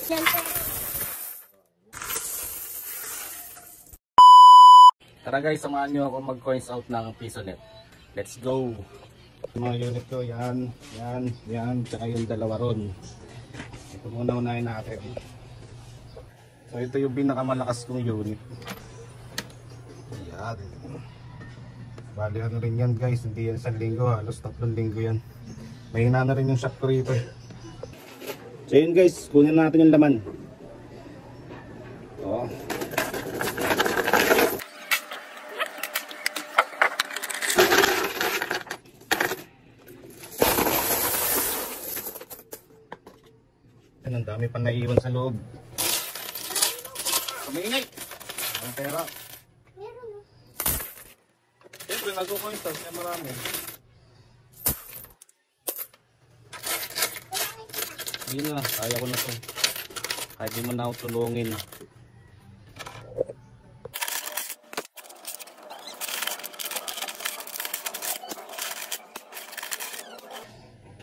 Yan po. Tara guys, samahan nyo ako mag-coins out ng PisoNet. Let's go! Yung mga unit ko, yan, tsaka yung dalawa ron. Ito muna unahin natin. So ito yung pinakamalakas kong unit. Yan. Bali ano rin yan guys, hindi yan 1 linggo, halos 3 linggo yan. Mahina na rin yung shock ko rito. So yun guys, kunin natin yung laman. Oh. Ang dami pa naiiwan sa loob. Kumaingay! Ang pera. Meron o. Siyempre, nagko-coins out. Kaya marami. Hindi na. Kaya ko na ito. Kahit di mo na ako tulungin.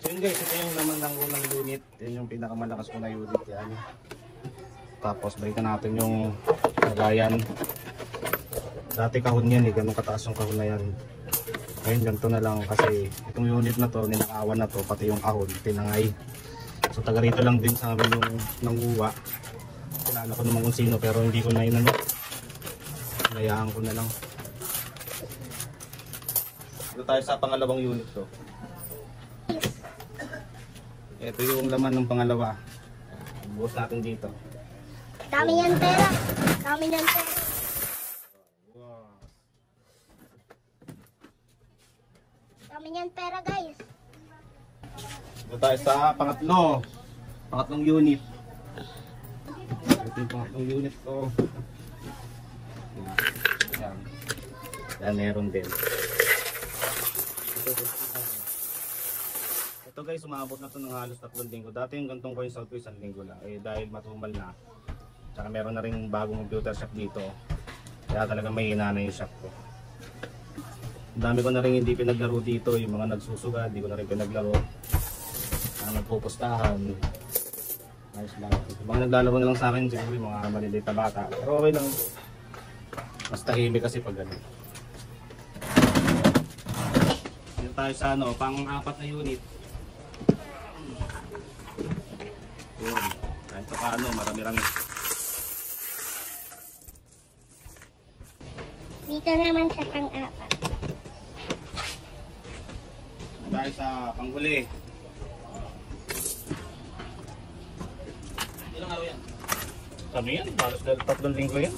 So yun guys, ito yung naman ng unang unit. Yan yung pinakamalakas ko na unit. Yan. Tapos balikan natin yung lagayan. Dati kahon yan eh, ganun kataas yung kahon na yan. Ngayon ganito na lang kasi itong unit na to, ninakawan na to, pati yung kahon, tinangay. So taga rito lang din sa amin yung nanguwa. Kilala ko naman kung sino pero hindi ko na inano. Hinayaan ko na lang. Ito tayo sa pangalawang unit to. Ito yung laman ng pangalawa. Buhos natin dito. Dami yan pera. Dami yan pera. Wow. Dami yan pera guys. Ito tayo sa pangatlong unit. Ito yung pangatlong unit ko. Yan. Yan, meron din. Ito guys, umabot na ito ng halos 3 linggo. Dati yung gantong coins out ko 1 linggo lang. Eh dahil matumal na. Tsaka meron na rin bagong computer shop dito. Kaya talaga may hina na yung shop ko. Ang dami ko na rin hindi pinaglaro dito. Yung mga nagsusuga, hindi ko na rin pinaglaro. Ang nagpupustahan. Ayos lang. Yung mga naglalaro na lang sa akin, siguro yung mga maliliit na bata. Pero okay lang. Mas tahimik kasi pag gano'n. Dito tayo sa pang-4 na unit. Yun. Kahit pa paano, marami-rami. Dito naman sa pang-4. Dahil sa panghuli. Ilang araw yan? Ano yan? Balas dahil 3 linggo yan.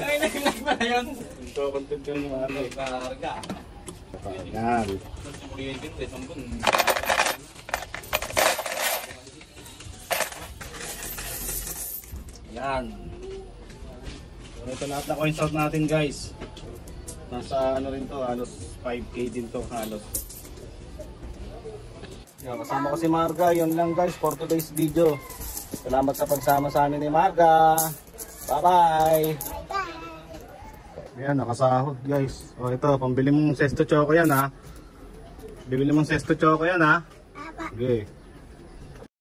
Ay, naglag ba na yun? Ito, content ka ng mga karga. Yan. Yan. So, ito lahat na coins out natin guys. Nasa ano rin to, halos 5K din to halos. Yan, kasama ko si Marga. Yun lang guys for today's video. Salamat sa pagsama sa amin ni Marga. Bye bye. Ayan, nakasahod guys. O ito, pambili mong sesto choco yan ha. Bibili mong sesto choco yan ha. Apa. Okay.